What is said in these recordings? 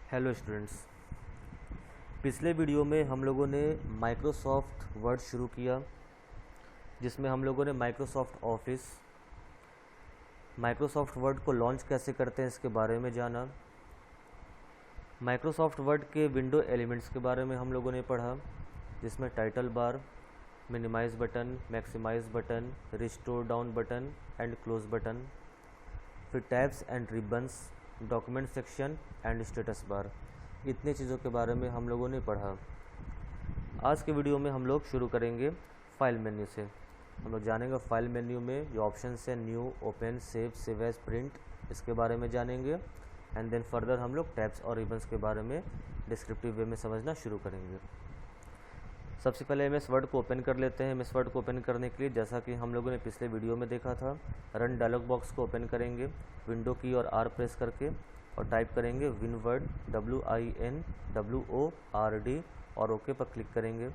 Hello students. पिछले video में हम लोगों ने माइक्रोसॉफ्ट वर्ड शुरू किया, जिसमें हम लोगों ने माइक्रोसॉफ्ट वर्ड को लॉन्च कैसे करते हैं इसके बारे में जाना। माइक्रोसॉफ्ट वर्ड के विंडो एलिमेंट्स के बारे में हम लोगों ने पढ़ा, जिसमें title bar, minimise button, maximise button, restore down button and close button, फिर tabs and ribbons, document section and status bar. इतने चीज़ों के बारे में हम लोगों ने पढ़ा। आज के वीडियो में हम लोग शुरू करेंगे फाइल मेन्यू से। हम लोग जानेंगे फाइल मेन्यू में जो ऑप्शन है new, open, save as, print, इसके बारे में जानेंगे। एंड देन फर्दर हम लोग टैब्स और रिबन्स के बारे में डिस्क्रिप्टिव वे में समझना शुरू करेंगे। सबसे पहले एमएस वर्ड को ओपन कर लेते हैं। एमएस वर्ड को ओपन करने के लिए, जैसा कि हम लोगों ने पिछले वीडियो में देखा था, रन डायलॉग बॉक्स को ओपन करेंगे, विंडो की और आर प्रेस करके, और टाइप करेंगे विनवर्ड, WINWORD, और ओके पर क्लिक करेंगे।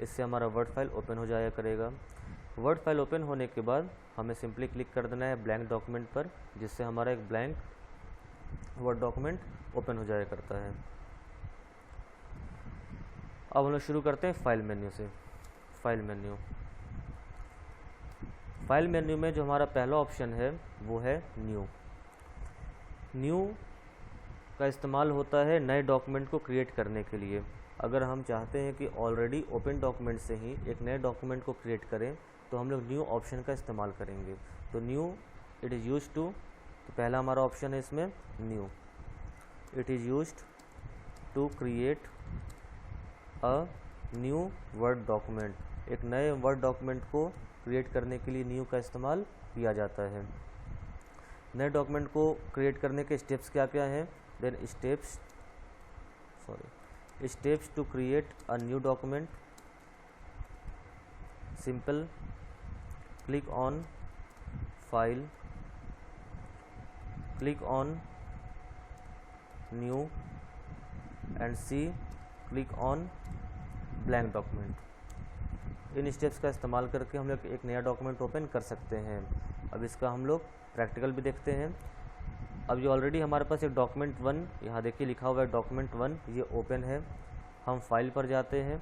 इससे हमारा वर्ड फाइल ओपन हो जाया करेगा। वर्ड फाइल ओपन होने के बाद हमें सिंपली क्लिक कर देना है ब्लैंक डॉक्यूमेंट पर, जिससे हमारा एक ब्लैंक वर्ड डॉक्यूमेंट ओपन हो जाया करता है। अब हम लोग शुरू करते हैं फाइल मेन्यू से। फाइल मेन्यू में जो हमारा पहला ऑप्शन है वो है न्यू। न्यू का इस्तेमाल होता है नए डॉक्यूमेंट को क्रिएट करने के लिए। अगर हम चाहते हैं कि ऑलरेडी ओपन डॉक्यूमेंट से ही एक नए डॉक्यूमेंट को क्रिएट करें, तो हम लोग न्यू ऑप्शन का इस्तेमाल करेंगे। तो new it is used to, तो पहला हमारा ऑप्शन है इसमें new. It is used to create a new word document. एक नए वर्ड डॉक्यूमेंट को क्रिएट करने के लिए न्यू का इस्तेमाल किया जाता है। नए डॉक्यूमेंट को क्रिएट करने के स्टेप्स क्या क्या हैं? Then steps to create a new document. Simple, click on file, click on new and see, click on blank document. इन स्टेप्स का इस्तेमाल करके हम लोग एक नया डॉक्यूमेंट ओपन कर सकते हैं। अब इसका हम लोग प्रैक्टिकल भी देखते हैं। अब ये ऑलरेडी हमारे पास एक डॉक्यूमेंट 1 यहाँ देखिए लिखा हुआ है डॉक्यूमेंट 1, ये ओपन है। हम फाइल पर जाते हैं,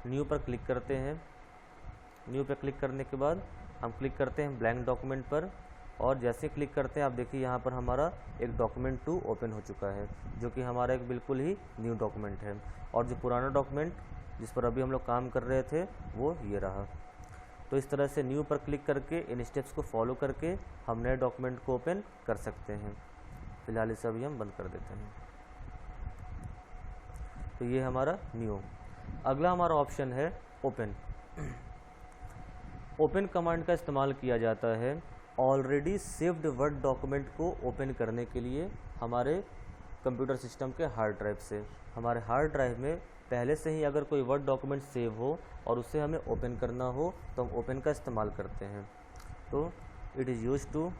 न्यू पर क्लिक करते हैं। न्यू पर क्लिक करने के बाद हम क्लिक करते हैं ब्लैंक डॉक्यूमेंट पर, और जैसे क्लिक करते हैं आप देखिए यहाँ पर हमारा एक डॉक्यूमेंट 2 ओपन हो चुका है, जो कि हमारा एक बिल्कुल ही न्यू डॉक्यूमेंट है। और जो पुराना डॉक्यूमेंट जिस पर अभी हम लोग काम कर रहे थे वो ये रहा। तो इस तरह से न्यू पर क्लिक करके इन स्टेप्स को फॉलो करके हम नए डॉक्यूमेंट को ओपन कर सकते हैं। फिलहाल इसे अभी हम बंद कर देते हैं। तो ये हमारा न्यू। अगला हमारा ऑप्शन है ओपन। ओपन कमांड का इस्तेमाल किया जाता है ऑलरेडी सेव्ड वर्ड डॉक्यूमेंट को ओपन करने के लिए हमारे कंप्यूटर सिस्टम के हार्ड ड्राइव से। हमारे हार्ड ड्राइव में पहले से ही अगर कोई वर्ड डॉक्यूमेंट सेव हो और उसे हमें ओपन करना हो, तो हम ओपन का इस्तेमाल करते हैं। तो it is used to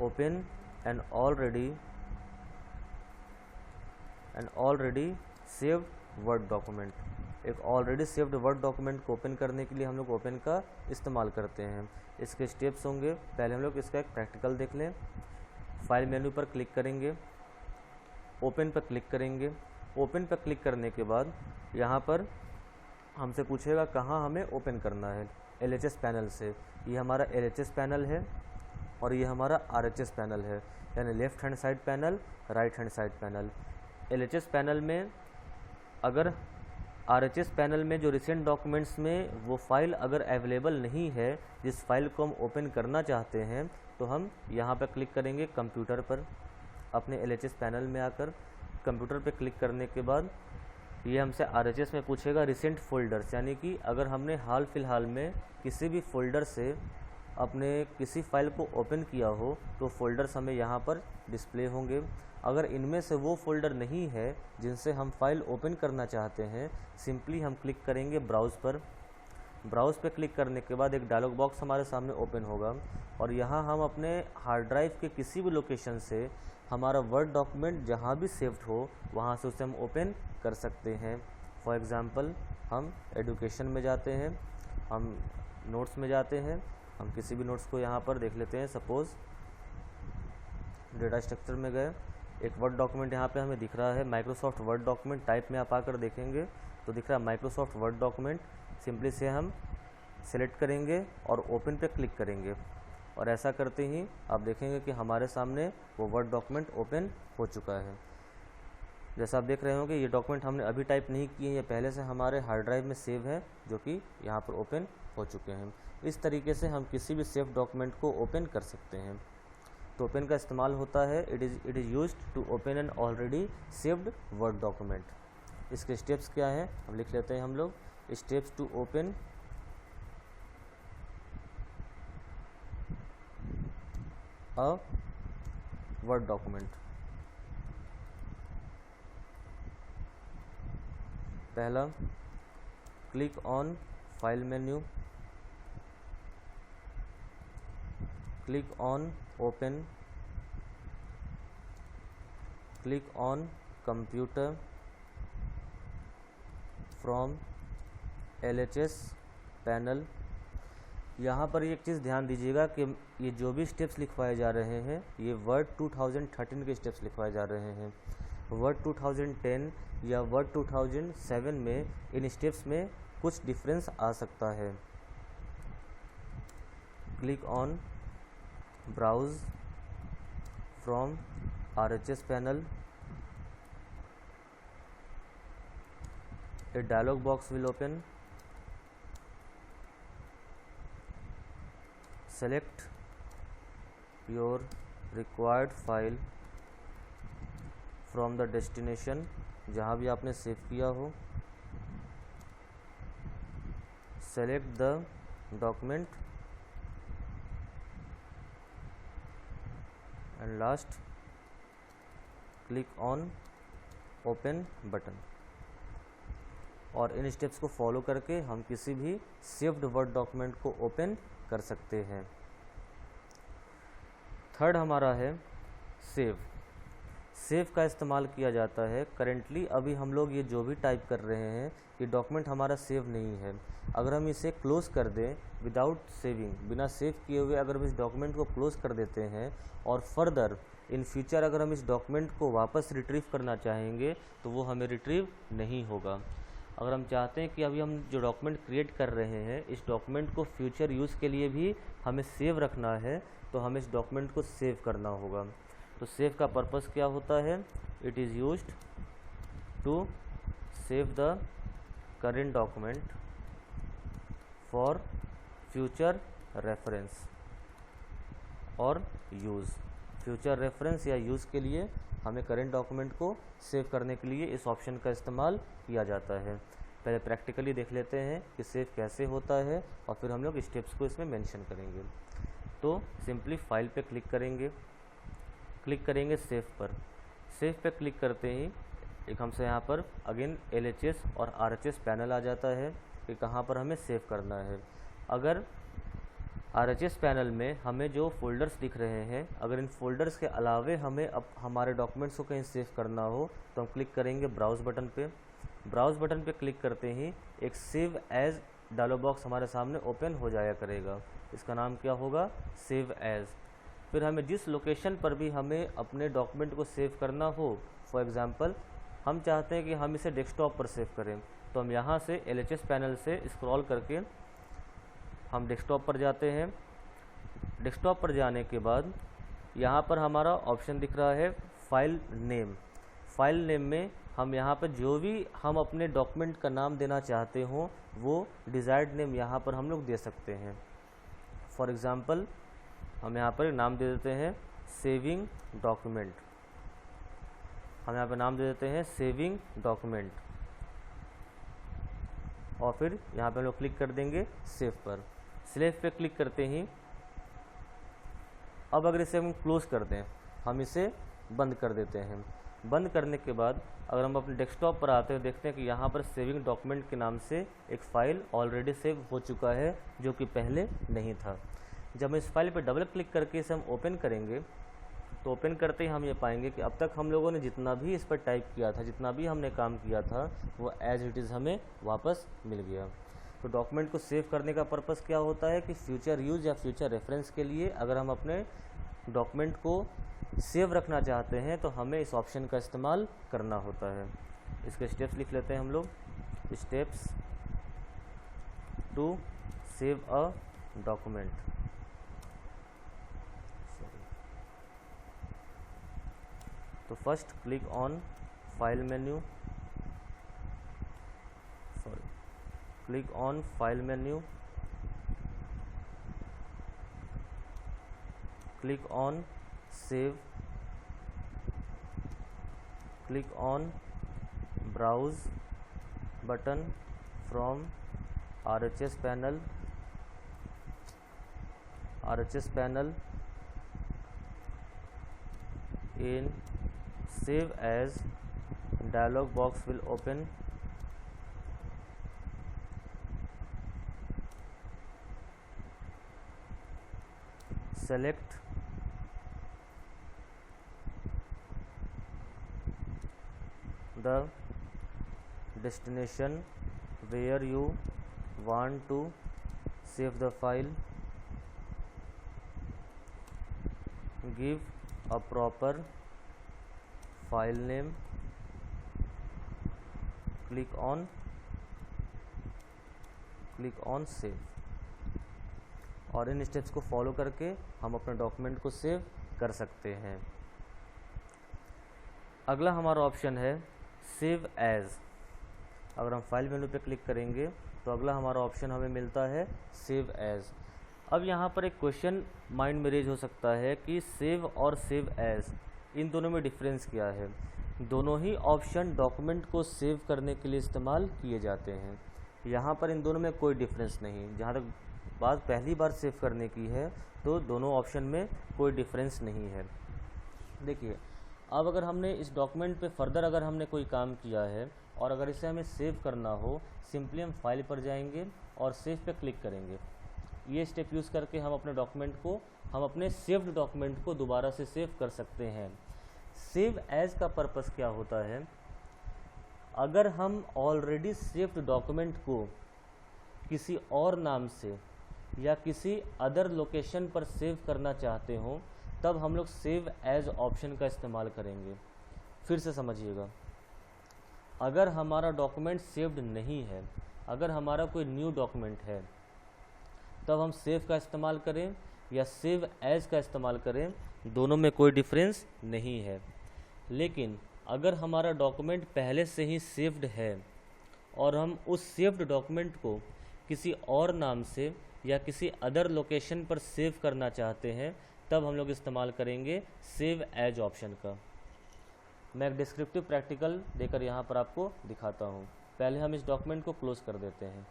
open an already saved word document. एक ऑलरेडी सेव्ड वर्ड डॉक्यूमेंट को ओपन करने के लिए हम लोग ओपन का इस्तेमाल करते हैं। इसके स्टेप्स होंगे, पहले हम लोग इसका एक प्रैक्टिकल देख लें। फाइल मेन्यू पर क्लिक करेंगे, ओपन पर क्लिक करेंगे। ओपन पर क्लिक करने के बाद यहाँ पर हमसे पूछेगा कहाँ हमें ओपन करना है। LHS पैनल से। ये हमारा LHS पैनल है और ये हमारा RHS पैनल है, यानी left hand side panel, right hand side panel. LHS panel में अगर RHS पैनल में जो रिसेंट डॉक्यूमेंट्स में वो फाइल अगर अवेलेबल नहीं है जिस फाइल को हम ओपन करना चाहते हैं, तो हम यहाँ पर क्लिक करेंगे कंप्यूटर पर। अपने LHS पैनल में आकर कंप्यूटर पे क्लिक करने के बाद ये हमसे RHS में पूछेगा रिसेंट फोल्डर्स, यानी कि अगर हमने हाल फिलहाल में किसी भी फोल्डर से अपने किसी फाइल को ओपन किया हो, तो फोल्डर्स हमें यहाँ पर डिस्प्ले होंगे। अगर इनमें से वो फोल्डर नहीं है जिनसे हम फाइल ओपन करना चाहते हैं, सिंपली हम क्लिक करेंगे ब्राउज़ पर। ब्राउज़ पे क्लिक करने के बाद एक डायलॉग बॉक्स हमारे सामने ओपन होगा, और यहाँ हम अपने हार्ड ड्राइव के किसी भी लोकेशन से हमारा वर्ड डॉक्यूमेंट जहाँ भी सेव्ड हो वहाँ से उसे हम ओपन कर सकते हैं। फॉर एग्ज़ाम्पल हम एजुकेशन में जाते हैं, हम नोट्स में जाते हैं, हम किसी भी नोट्स को यहाँ पर देख लेते हैं। सपोज़ डेटा स्ट्रक्चर में गए, एक वर्ड डॉक्यूमेंट यहाँ पे हमें दिख रहा है, माइक्रोसॉफ्ट वर्ड डॉक्यूमेंट टाइप में आप आकर देखेंगे तो दिख रहा है माइक्रोसॉफ्ट वर्ड डॉक्यूमेंट। सिंपली से हम सेलेक्ट करेंगे और ओपन पे क्लिक करेंगे और ऐसा करते ही आप देखेंगे कि हमारे सामने वो वर्ड डॉक्यूमेंट ओपन हो चुका है। जैसा आप देख रहे होंगे ये डॉक्यूमेंट हमने अभी टाइप नहीं किए, ये पहले से हमारे हार्ड ड्राइव में सेव है जो कि यहाँ पर ओपन हो चुके हैं। इस तरीके से हम किसी भी सेव डॉक्यूमेंट को ओपन कर सकते हैं। तो ओपन का इस्तेमाल होता है, it is used to open an already saved word document. इसके स्टेप्स क्या हैं हम लिख लेते हैं हम लोग। Steps to open a word document. पहला, click on file menu, click on open, click on computer from LHS panel. यहाँ पर एक चीज़ ध्यान दीजिएगा कि ये जो भी स्टेप्स लिखवाए जा रहे हैं ये वर्ड 2013 के स्टेप्स लिखवाए जा रहे हैं। वर्ड 2010 या वर्ड 2007 में इन स्टेप्स में कुछ डिफरेंस आ सकता है। Click on browse from RHS panel. A dialog box will open. Select your required file from the destination, जहाँ भी आपने सेव किया हो। Select the document and last click on open button। और इन स्टेप्स को फॉलो करके हम किसी भी सेव्ड वर्ड डॉक्यूमेंट को ओपन कर सकते हैं। थर्ड हमारा है सेव। सेव का इस्तेमाल किया जाता है करेंटली अभी हम लोग ये जो भी टाइप कर रहे हैं ये डॉक्यूमेंट हमारा सेव नहीं है। अगर हम इसे क्लोज कर दें विदाउट सेविंग, बिना सेव किए हुए अगर हम इस डॉक्यूमेंट को क्लोज कर देते हैं और फर्दर इन फ्यूचर अगर हम इस डॉक्यूमेंट को वापस रिट्रीव करना चाहेंगे तो वो हमें रिट्रीव नहीं होगा। अगर हम चाहते हैं कि अभी हम जो डॉक्यूमेंट क्रिएट कर रहे हैं इस डॉक्यूमेंट को फ्यूचर यूज़ के लिए भी हमें सेव रखना है तो हमें इस डॉक्यूमेंट को सेव करना होगा। तो सेव का पर्पस क्या होता है? It is used to save the current document for future reference और यूज़। फ्यूचर रेफरेंस या यूज़ के लिए हमें करेंट डॉक्यूमेंट को सेव करने के लिए इस ऑप्शन का इस्तेमाल किया जाता है। पहले प्रैक्टिकली देख लेते हैं कि सेव कैसे होता है और फिर हम लोग स्टेप्स को इसमें मेंशन करेंगे। तो सिंपली फाइल पे क्लिक करेंगे सेव पर। सेव पे क्लिक करते ही एक हमसे यहाँ पर अगेन LHS और RHS पैनल आ जाता है कि कहाँ पर हमें सेव करना है। अगर RHS पैनल में हमें जो फोल्डर्स दिख रहे हैं अगर इन फोल्डर्स के अलावे हमें अब हमारे डॉक्यूमेंट्स को कहीं सेव करना हो तो हम क्लिक करेंगे ब्राउज़ बटन पे। ब्राउज़ बटन पे क्लिक करते ही एक सेव एज़ डायलॉग बॉक्स हमारे सामने ओपन हो जाया करेगा। इसका नाम क्या होगा? Save as. फिर हमें जिस लोकेशन पर भी हमें अपने डॉक्यूमेंट को सेव करना हो, फॉर एग्ज़ाम्पल हम चाहते हैं कि हम इसे डेस्कटॉप पर सेव करें तो हम यहाँ से LHS पैनल से स्क्रॉल करके हम डेस्कटॉप पर जाते हैं। डेस्कटॉप पर जाने के बाद यहाँ पर हमारा ऑप्शन दिख रहा है फाइल नेम। फाइल नेम में हम यहाँ पर जो भी हम अपने डॉक्यूमेंट का नाम देना चाहते हो वो डिज़ायर्ड नेम यहाँ पर हम लोग दे सकते हैं। फॉर एग्ज़ाम्पल हम यहाँ पर नाम दे देते हैं सेविंग डॉक्यूमेंट। हम यहाँ पर नाम दे देते हैं सेविंग डॉक्यूमेंट और फिर यहाँ पे हम लोग क्लिक कर देंगे सेव पर। सेव पे क्लिक करते ही अब अगर इसे हम क्लोज कर दें, हम इसे बंद कर देते हैं। बंद करने के बाद अगर हम अपने डेस्कटॉप पर आते हैं देखते हैं कि यहाँ पर सेविंग डॉक्यूमेंट के नाम से एक फ़ाइल ऑलरेडी सेव हो चुका है जो कि पहले नहीं था। जब हम इस फाइल पर डबल क्लिक करके इसे हम ओपन करेंगे तो ओपन करते ही हम ये पाएंगे कि अब तक हम लोगों ने जितना भी इस पर टाइप किया था, जितना भी हमने काम किया था वो एज इट इज़ हमें वापस मिल गया। तो डॉक्यूमेंट को सेव करने का पर्पस क्या होता है कि फ्यूचर यूज़ या फ्यूचर रेफरेंस के लिए अगर हम अपने डॉक्यूमेंट को सेव रखना चाहते हैं तो हमें इस ऑप्शन का इस्तेमाल करना होता है। इसके स्टेप्स लिख लेते हैं हम लोग, steps to save a document. तो first click on file menu, click on file menu, click on save, click on browse button from RHS panel, in save as dialog box will open, select the destination where you want to save the file, give a proper file name, click on save। और इन steps को follow करके हम अपने document को save कर सकते हैं। अगला हमारा ऑप्शन है सेव एज। अगर हम फाइल मेनू पे क्लिक करेंगे तो अगला हमारा ऑप्शन हमें मिलता है सेव एज। अब यहाँ पर एक क्वेश्चन माइंड में रेज हो सकता है कि सेव और सेव एज, इन दोनों में डिफरेंस क्या है। दोनों ही ऑप्शन डॉक्यूमेंट को सेव करने के लिए इस्तेमाल किए जाते हैं। यहाँ पर इन दोनों में कोई डिफरेंस नहीं। जहाँ तक बात पहली बार सेव करने की है तो दोनों ऑप्शन में कोई डिफरेंस नहीं है। देखिए, अब अगर हमने इस डॉक्यूमेंट पे फर्दर अगर हमने कोई काम किया है और अगर इसे हमें सेव करना हो, सिंपली हम फाइल पर जाएंगे और सेव पे क्लिक करेंगे। ये स्टेप यूज़ करके हम अपने डॉक्यूमेंट को, हम अपने सेव्ड डॉक्यूमेंट को दोबारा से सेव कर सकते हैं। सेव एज का पर्पस क्या होता है, अगर हम ऑलरेडी सेव्ड डॉक्यूमेंट को किसी और नाम से या किसी अदर लोकेशन पर सेव करना चाहते हो तब हम लोग सेव एज ऑप्शन का इस्तेमाल करेंगे। फिर से समझिएगा, अगर हमारा डॉक्यूमेंट सेव्ड नहीं है, अगर हमारा कोई न्यू डॉक्यूमेंट है, तब हम सेव का इस्तेमाल करें या सेव एज का इस्तेमाल करें, दोनों में कोई डिफरेंस नहीं है। लेकिन अगर हमारा डॉक्यूमेंट पहले से ही सेव्ड है और हम उस सेव्ड डॉक्यूमेंट को किसी और नाम से या किसी अदर लोकेशन पर सेव करना चाहते हैं, तब हम लोग इस्तेमाल करेंगे सेव एज ऑप्शन का। मैं एक डिस्क्रिप्टिव प्रैक्टिकल देकर यहाँ पर आपको दिखाता हूँ। पहले हम इस डॉक्यूमेंट को क्लोज कर देते हैं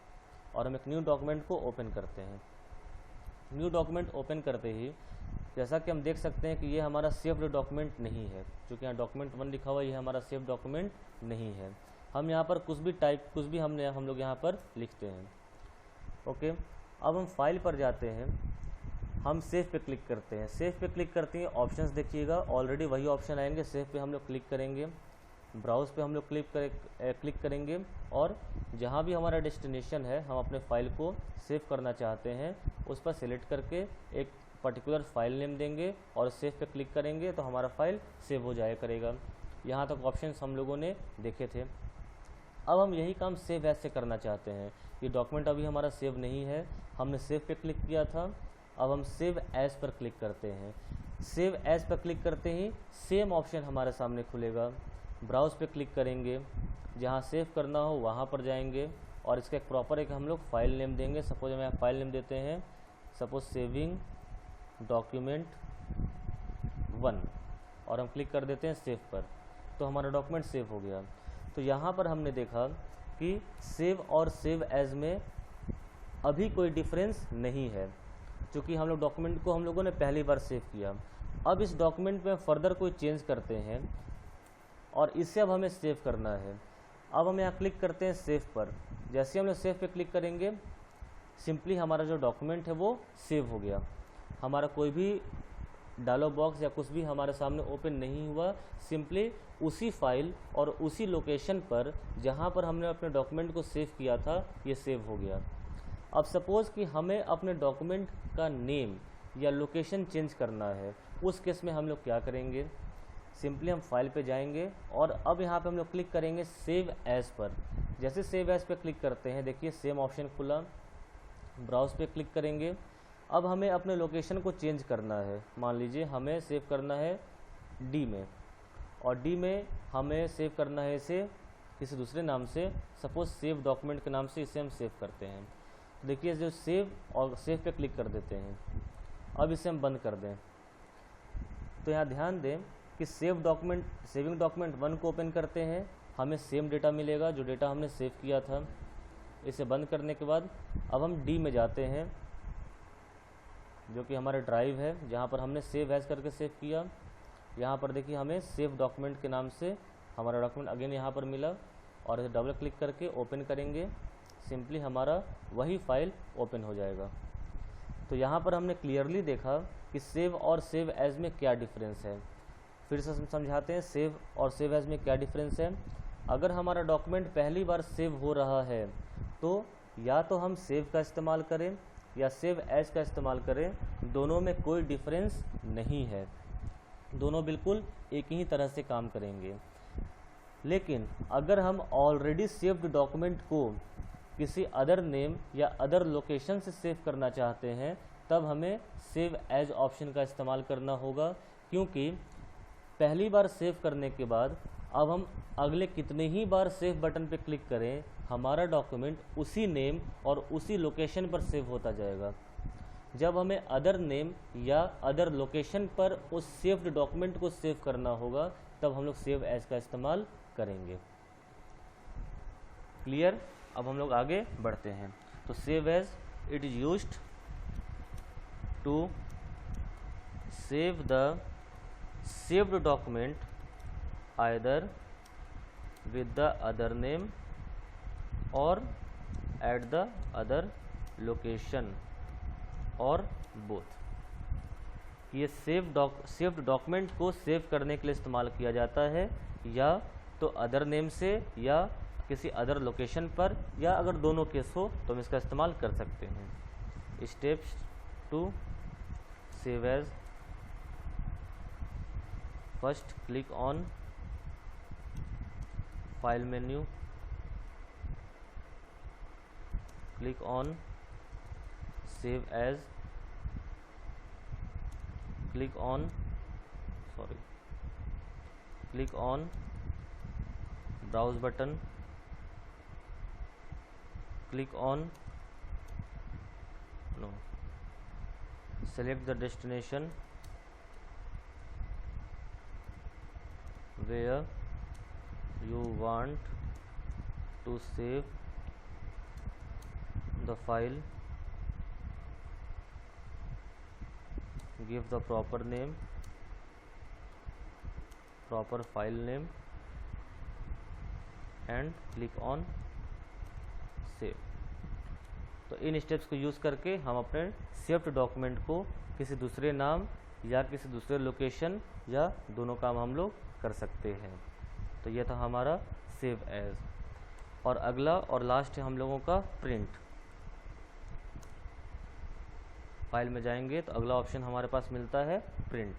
और हम एक न्यू डॉक्यूमेंट को ओपन करते हैं। न्यू डॉक्यूमेंट ओपन करते ही जैसा कि हम देख सकते हैं कि ये हमारा सेव्ड डॉक्यूमेंट नहीं है, क्योंकि यहाँ डॉक्यूमेंट 1 लिखा हुआ है, ये हमारा सेव्ड डॉक्यूमेंट नहीं है। हम यहाँ पर कुछ भी हम लोग यहाँ पर लिखते हैं। ओके, अब हम फाइल पर जाते हैं, हम सेव पे क्लिक करते हैं। सेव पे क्लिक करते हैं, ऑप्शंस देखिएगा ऑलरेडी वही ऑप्शन आएंगे। सेव पे हम लोग क्लिक करेंगे, ब्राउज पे हम लोग क्लिक करेंगे और जहाँ भी हमारा डेस्टिनेशन है, हम अपने फाइल को सेव करना चाहते हैं, उस पर सिलेक्ट करके एक पर्टिकुलर फाइल नेम देंगे और सेव पे क्लिक करेंगे तो हमारा फाइल सेव हो जाया करेगा। यहाँ तक ऑप्शंस हम लोगों ने देखे थे। अब हम यही काम सेव एज से करना चाहते हैं। ये डॉक्यूमेंट अभी हमारा सेव नहीं है, हमने सेव पे क्लिक किया था, अब हम सेव एज पर क्लिक करते हैं। सेव एज पर क्लिक करते ही सेम ऑप्शन हमारे सामने खुलेगा। ब्राउज पे क्लिक करेंगे, जहाँ सेव करना हो वहाँ पर जाएंगे और इसका एक प्रॉपर एक हम लोग फाइल नेम देंगे। सपोज हम यहाँ फाइल नेम देते हैं, सपोज सेविंग डॉक्यूमेंट 1 और हम क्लिक कर देते हैं सेव पर, तो हमारा डॉक्यूमेंट सेव हो गया। तो यहाँ पर हमने देखा कि सेव और सेव एज में अभी कोई डिफरेंस नहीं है, क्योंकि हम लोग डॉक्यूमेंट को हम लोगों ने पहली बार सेव किया। अब इस डॉक्यूमेंट में फर्दर कोई चेंज करते हैं और इसे अब हमें सेव करना है। अब हम यहाँ क्लिक करते हैं सेव पर। जैसे हम लोग सेव पे क्लिक करेंगे, सिंपली हमारा जो डॉक्यूमेंट है वो सेव हो गया। हमारा कोई भी डायलॉग बॉक्स या कुछ भी हमारे सामने ओपन नहीं हुआ, सिंपली उसी फाइल और उसी लोकेशन पर जहाँ पर हमने अपने डॉक्यूमेंट को सेव किया था, ये सेव हो गया। अब सपोज़ कि हमें अपने डॉक्यूमेंट का नेम या लोकेशन चेंज करना है, उस केस में हम लोग क्या करेंगे, सिंपली हम फाइल पे जाएंगे और अब यहाँ पे हम लोग क्लिक करेंगे सेव एज पर। जैसे सेव एज पे क्लिक करते हैं, देखिए सेम ऑप्शन खुला, ब्राउज पे क्लिक करेंगे। अब हमें अपने लोकेशन को चेंज करना है। मान लीजिए हमें सेव करना है डी में, और डी में हमें सेव करना है इसे किसी दूसरे नाम से, सपोज सेव डॉक्यूमेंट के नाम से इसे हम सेव करते हैं। देखिए जो सेव और सेव पे क्लिक कर देते हैं। अब इसे हम बंद कर दें। तो यहाँ ध्यान दें कि सेविंग डॉक्यूमेंट 1 को ओपन करते हैं, हमें सेम डेटा मिलेगा जो डेटा हमने सेव किया था। इसे बंद करने के बाद अब हम डी में जाते हैं, जो कि हमारा ड्राइव है जहाँ पर हमने सेव एज करके सेव किया। यहाँ पर देखिए हमें सेव डॉक्यूमेंट के नाम से हमारा डॉक्यूमेंट अगेन यहाँ पर मिला, और इसे डबल क्लिक करके ओपन करेंगे, सिंपली हमारा वही फाइल ओपन हो जाएगा। तो यहाँ पर हमने क्लियरली देखा कि सेव और सेव एज में क्या डिफरेंस है। फिर से समझाते हैं सेव और सेव एज में क्या डिफरेंस है। अगर हमारा डॉक्यूमेंट पहली बार सेव हो रहा है तो या तो हम सेव का इस्तेमाल करें या सेव एज का इस्तेमाल करें, दोनों में कोई डिफरेंस नहीं है, दोनों बिल्कुल एक ही तरह से काम करेंगे। लेकिन अगर हम ऑलरेडी सेव्ड डॉक्यूमेंट को किसी अदर नेम या अदर लोकेशन से सेव करना चाहते हैं, तब हमें सेव एज ऑप्शन का इस्तेमाल करना होगा, क्योंकि पहली बार सेव करने के बाद अब हम अगले कितने ही बार सेव बटन पर क्लिक करें, हमारा डॉक्यूमेंट उसी नेम और उसी लोकेशन पर सेव होता जाएगा। जब हमें अदर नेम या अदर लोकेशन पर उस सेव्ड डॉक्यूमेंट को सेव करना होगा, तब हम लोग सेव एज का इस्तेमाल करेंगे। क्लियर? अब हम लोग आगे बढ़ते हैं। तो save as, it is used to save the saved document either with the other name or at the other location or both। ये सेव्ड डॉक्यूमेंट को सेव करने के लिए इस्तेमाल किया जाता है, या तो अदर नेम से या किसी अदर लोकेशन पर, या अगर दोनों केस हो तो हम इसका इस्तेमाल कर सकते हैं। Steps to save as, first click on file menu, click on save as, click on browse button, select the destination where you want to save the file, give the proper name, proper file name and click on save। तो इन steps को use करके हम अपने saved document को किसी दूसरे नाम या किसी दूसरे लोकेशन या दोनों काम हम लोग कर सकते हैं। तो यह था हमारा सेव एज। और अगला और लास्ट है हम लोगों का प्रिंट। फाइल में जाएंगे तो अगला ऑप्शन हमारे पास मिलता है प्रिंट।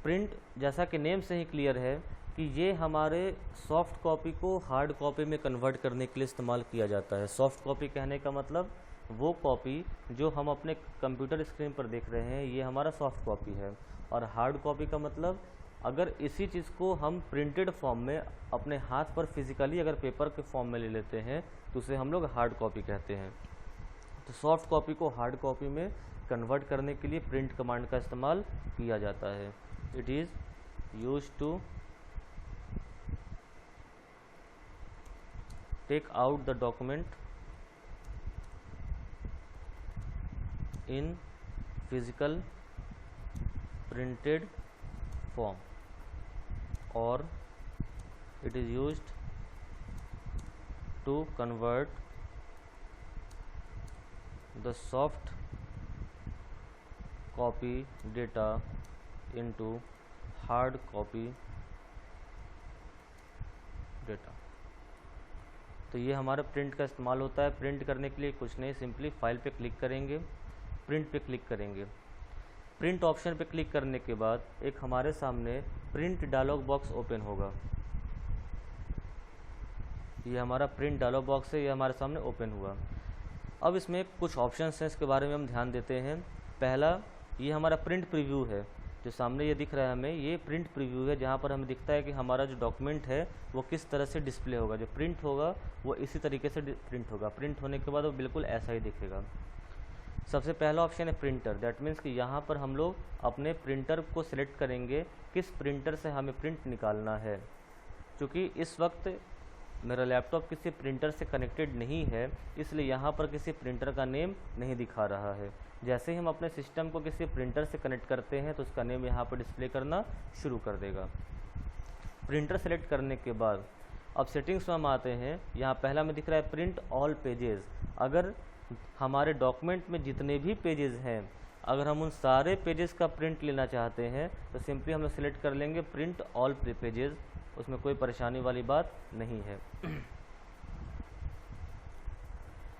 प्रिंट जैसा कि नेम से ही क्लियर है कि ये हमारे सॉफ्ट कॉपी को हार्ड कॉपी में कन्वर्ट करने के लिए इस्तेमाल किया जाता है। सॉफ्ट कॉपी कहने का मतलब वो कॉपी जो हम अपने कंप्यूटर स्क्रीन पर देख रहे हैं, ये हमारा सॉफ्ट कॉपी है। और हार्ड कॉपी का मतलब अगर इसी चीज़ को हम प्रिंटेड फॉर्म में अपने हाथ पर फिजिकली अगर पेपर के फॉर्म में ले लेते हैं तो उसे हम लोग हार्ड कॉपी कहते हैं। तो सॉफ्ट कॉपी को हार्ड कॉपी में कन्वर्ट करने के लिए प्रिंट कमांड का इस्तेमाल किया जाता है। It is used to take out the document in physical printed form, और it is used to convert the soft copy data into hard copy data। तो ये हमारा प्रिंट का इस्तेमाल होता है। प्रिंट करने के लिए कुछ नहीं, सिंपली फाइल पे क्लिक करेंगे, प्रिंट पे क्लिक करेंगे। प्रिंट ऑप्शन पे क्लिक करने के बाद एक हमारे सामने प्रिंट डायलॉग बॉक्स ओपन होगा। ये हमारा प्रिंट डायलॉग बॉक्स है, ये हमारे सामने ओपन हुआ। अब इसमें कुछ ऑप्शंस हैं, इसके बारे में हम ध्यान देते हैं। पहला, ये हमारा प्रिंट प्रीव्यू है, जो सामने ये दिख रहा है हमें, ये प्रिंट प्रीव्यू है, जहाँ पर हमें दिखता है कि हमारा जो डॉक्यूमेंट है वो किस तरह से डिस्प्ले होगा। जो प्रिंट होगा वो इसी तरीके से प्रिंट होगा। प्रिंट होने के बाद वो बिल्कुल ऐसा ही दिखेगा। सबसे पहला ऑप्शन है प्रिंटर। दैट मीन्स कि यहाँ पर हम लोग अपने प्रिंटर को सिलेक्ट करेंगे, किस प्रिंटर से हमें प्रिंट निकालना है। क्योंकि इस वक्त मेरा लैपटॉप किसी प्रिंटर से कनेक्टेड नहीं है, इसलिए यहाँ पर किसी प्रिंटर का नेम नहीं दिखा रहा है। जैसे ही हम अपने सिस्टम को किसी प्रिंटर से कनेक्ट करते हैं तो उसका नेम यहाँ पर डिस्प्ले करना शुरू कर देगा। प्रिंटर सेलेक्ट करने के बाद अब सेटिंग्स में हम आते हैं। यहाँ पहला में दिख रहा है प्रिंट ऑल पेजेस। अगर हमारे डॉक्यूमेंट में जितने भी पेजेस हैं, अगर हम उन सारे पेजेस का प्रिंट लेना चाहते हैं तो सिंपली हम लोग सेलेक्ट कर लेंगे प्रिंट ऑल पेजेस। उसमें कोई परेशानी वाली बात नहीं है।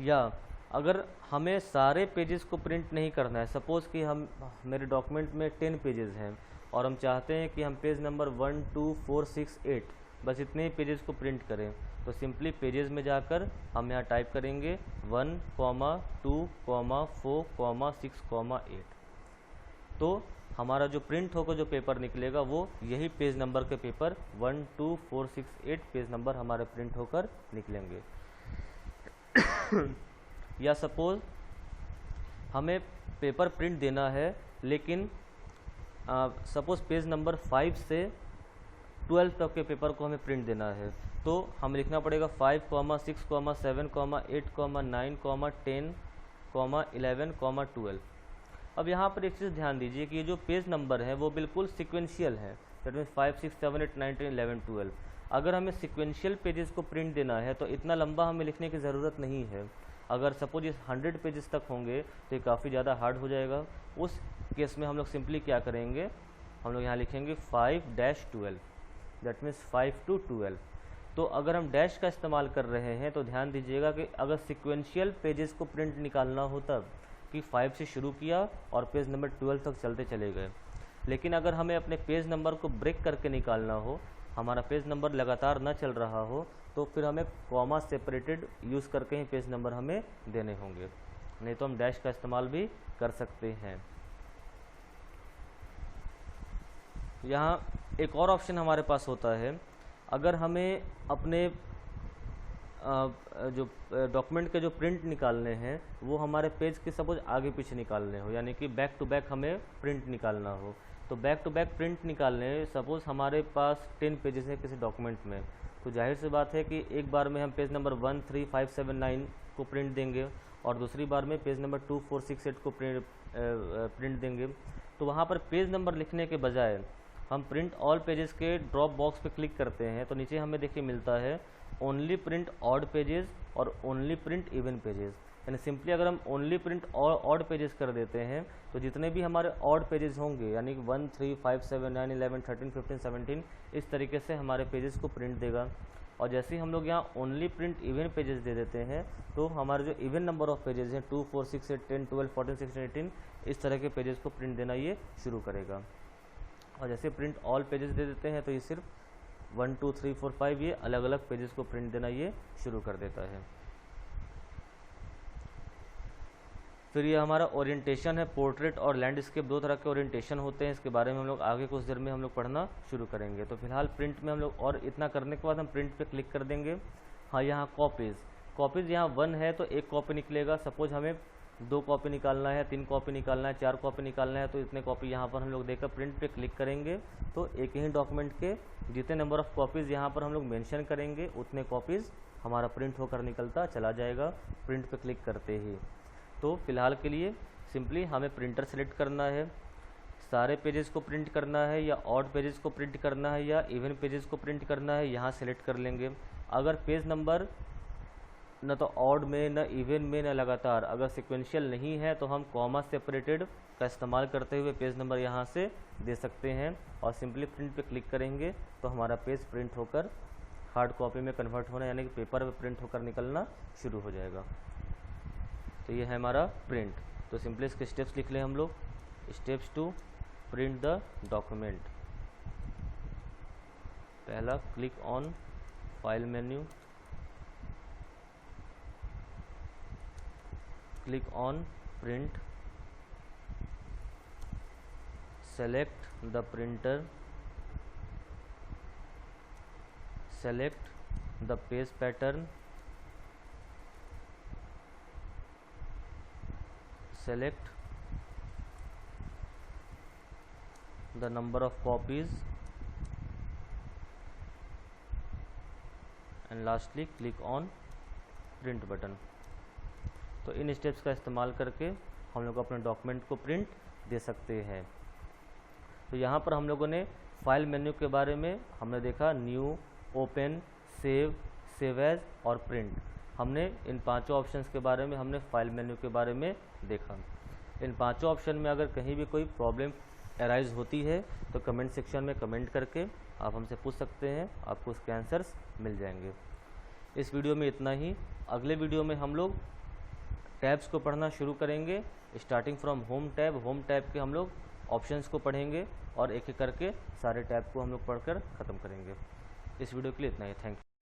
या अगर हमें सारे पेजेस को प्रिंट नहीं करना है, सपोज़ कि हम मेरे डॉक्यूमेंट में 10 पेजेस हैं और हम चाहते हैं कि हम पेज नंबर 1, 2, 4, 6, 8 बस इतने ही पेजेस को प्रिंट करें, तो सिंपली पेजेस में जाकर हम यहाँ टाइप करेंगे 1, 2, 4, 6, 8। तो हमारा जो प्रिंट होकर जो पेपर निकलेगा वो यही पेज नंबर के पेपर 1, 2, 4, 6, 8 पेज नंबर हमारे प्रिंट होकर निकलेंगे। या सपोज़ हमें पेपर प्रिंट देना है, लेकिन सपोज़ पेज नंबर 5 से 12 तक के पेपर को हमें प्रिंट देना है, तो हमें लिखना पड़ेगा 5, 6, 7, 8, 9, 10, 11, 12। अब यहाँ पर एक चीज़ ध्यान दीजिए कि ये जो पेज नंबर है वो बिल्कुल सिक्वेंशियल है। That means 5, 6, 7, 8, 9, 10, 11, 12। अगर हमें सिक्वेंशियल पेजेस को प्रिंट देना है तो इतना लंबा हमें लिखने की ज़रूरत नहीं है। अगर सपोज ये 100 पेजेस तक होंगे तो ये काफ़ी ज़्यादा हार्ड हो जाएगा। उस केस में हम लोग सिंपली क्या करेंगे, हम लोग यहाँ लिखेंगे 5-12। That means 5 to 12। तो अगर हम डैश का इस्तेमाल कर रहे हैं तो ध्यान दीजिएगा कि अगर सिक्वेंशियल पेजेस को प्रिंट निकालना हो तब कि 5 से शुरू किया और पेज नंबर 12 तक चलते चले गए। लेकिन अगर हमें अपने पेज नंबर को ब्रेक करके निकालना हो, हमारा पेज नंबर लगातार न चल रहा हो, तो फिर हमें कॉमा सेपरेटेड यूज़ करके ही पेज नंबर हमें देने होंगे, नहीं तो हम डैश का इस्तेमाल भी कर सकते हैं। यहाँ एक और ऑप्शन हमारे पास होता है, अगर हमें अपने जो डॉक्यूमेंट के जो प्रिंट निकालने हैं वो हमारे पेज के सपोज आगे पीछे निकालने हो, यानी कि बैक टू बैक हमें प्रिंट निकालना हो, तो बैक टू बैक प्रिंट निकालने सपोज़ हमारे पास 10 पेजेस हैं किसी डॉक्यूमेंट में, तो जाहिर सी बात है कि एक बार में हम पेज नंबर 1, 3, 5, 7, 9 को प्रिंट देंगे और दूसरी बार में पेज नंबर 2, 4, 6, 8 को प्रिंट देंगे। तो वहाँ पर पेज नंबर लिखने के बजाय हम प्रिंट ऑल पेजेस के ड्रॉप बॉक्स पे क्लिक करते हैं तो नीचे हमें देखिए मिलता है ओनली प्रिंट ऑड पेजेस और ओनली प्रिंट इवन पेजेस। यानी सिंपली अगर हम ओनली प्रिंट ऑड पेजेस कर देते हैं तो जितने भी हमारे ऑड पेजेस होंगे, यानी 1, 3, 5, 7, 9, 11, 13, 15, 17 इस तरीके से हमारे पेजेस को प्रिंट देगा। और जैसे ही हम लोग यहाँ ओनली प्रिंट इवन पेजेस दे देते हैं तो हमारे जो इवन नंबर ऑफ पेजेस हैं 2, 4, 6, 8, 10, 12, 14, 16, 18 इस तरह के पेजेस को प्रिंट देना ये शुरू करेगा। और जैसे प्रिंट ऑल पेजेस दे देते हैं तो ये सिर्फ 1, 2, 3, 4, 5 ये अलग अलग पेजेस को प्रिंट देना ये शुरू कर देता है। फिर ये हमारा ओरिएंटेशन है, पोर्ट्रेट और लैंडस्केप, दो तरह के ओरिएंटेशन होते हैं। इसके बारे में हम लोग आगे कुछ देर में हम लोग पढ़ना शुरू करेंगे। तो फिलहाल प्रिंट में हम लोग, और इतना करने के बाद हम प्रिंट पे क्लिक कर देंगे। हाँ, यहाँ कॉपीज़ यहाँ 1 है तो एक कॉपी निकलेगा। सपोज हमें 2 कॉपी निकालना है, 3 कॉपी निकालना है, 4 कॉपी निकालना है, तो इतने कॉपी यहाँ पर हम लोग देकर प्रिंट पे क्लिक करेंगे तो एक ही डॉक्यूमेंट के जितने नंबर ऑफ़ कॉपीज़ यहाँ पर हम लोग मेंशन करेंगे उतने कॉपीज़ हमारा प्रिंट होकर निकलता चला जाएगा प्रिंट पे क्लिक करते ही। तो फिलहाल के लिए सिंपली हमें प्रिंटर सेलेक्ट करना है, सारे पेजेस को प्रिंट करना है या ऑड पेजेस को प्रिंट करना है या इवन पेजेस को प्रिंट करना है, यहाँ सेलेक्ट कर लेंगे। अगर पेज नंबर न तो ऑड में न इवन में न लगातार अगर सिक्वेंशियल नहीं है तो हम कॉमा सेपरेटेड का इस्तेमाल करते हुए पेज नंबर यहाँ से दे सकते हैं और सिंपली प्रिंट पे क्लिक करेंगे तो हमारा पेज प्रिंट होकर हार्ड कॉपी में कन्वर्ट होना, यानी कि पेपर पे प्रिंट होकर निकलना शुरू हो जाएगा। तो ये है हमारा प्रिंट। तो सिंपली इसके स्टेप्स लिख लें हम लोग। Steps to print the document. पहला, click on file menu, click on print, select the printer, select the page pattern, select the number of copies, and lastly click on print button। तो इन steps का इस्तेमाल करके हम लोग अपने document को print दे सकते हैं। तो यहाँ पर हम लोगों ने फाइल मेन्यू के बारे में हमने देखा, new, open, save, save as और प्रिंट। हमने इन पांचों ऑप्शंस के बारे में, हमने फाइल मेन्यू के बारे में देखा। इन पांचों ऑप्शन में अगर कहीं भी कोई प्रॉब्लम अराइज होती है तो कमेंट सेक्शन में कमेंट करके आप हमसे पूछ सकते हैं, आपको उसके आंसर्स मिल जाएंगे। इस वीडियो में इतना ही। अगले वीडियो में हम लोग टैब्स को पढ़ना शुरू करेंगे, starting from home tab. Home tab के हम लोग ऑप्शंस को पढ़ेंगे और एक एक करके सारे टैब को हम लोग पढ़कर ख़त्म करेंगे। इस वीडियो के लिए इतना ही। Thank you.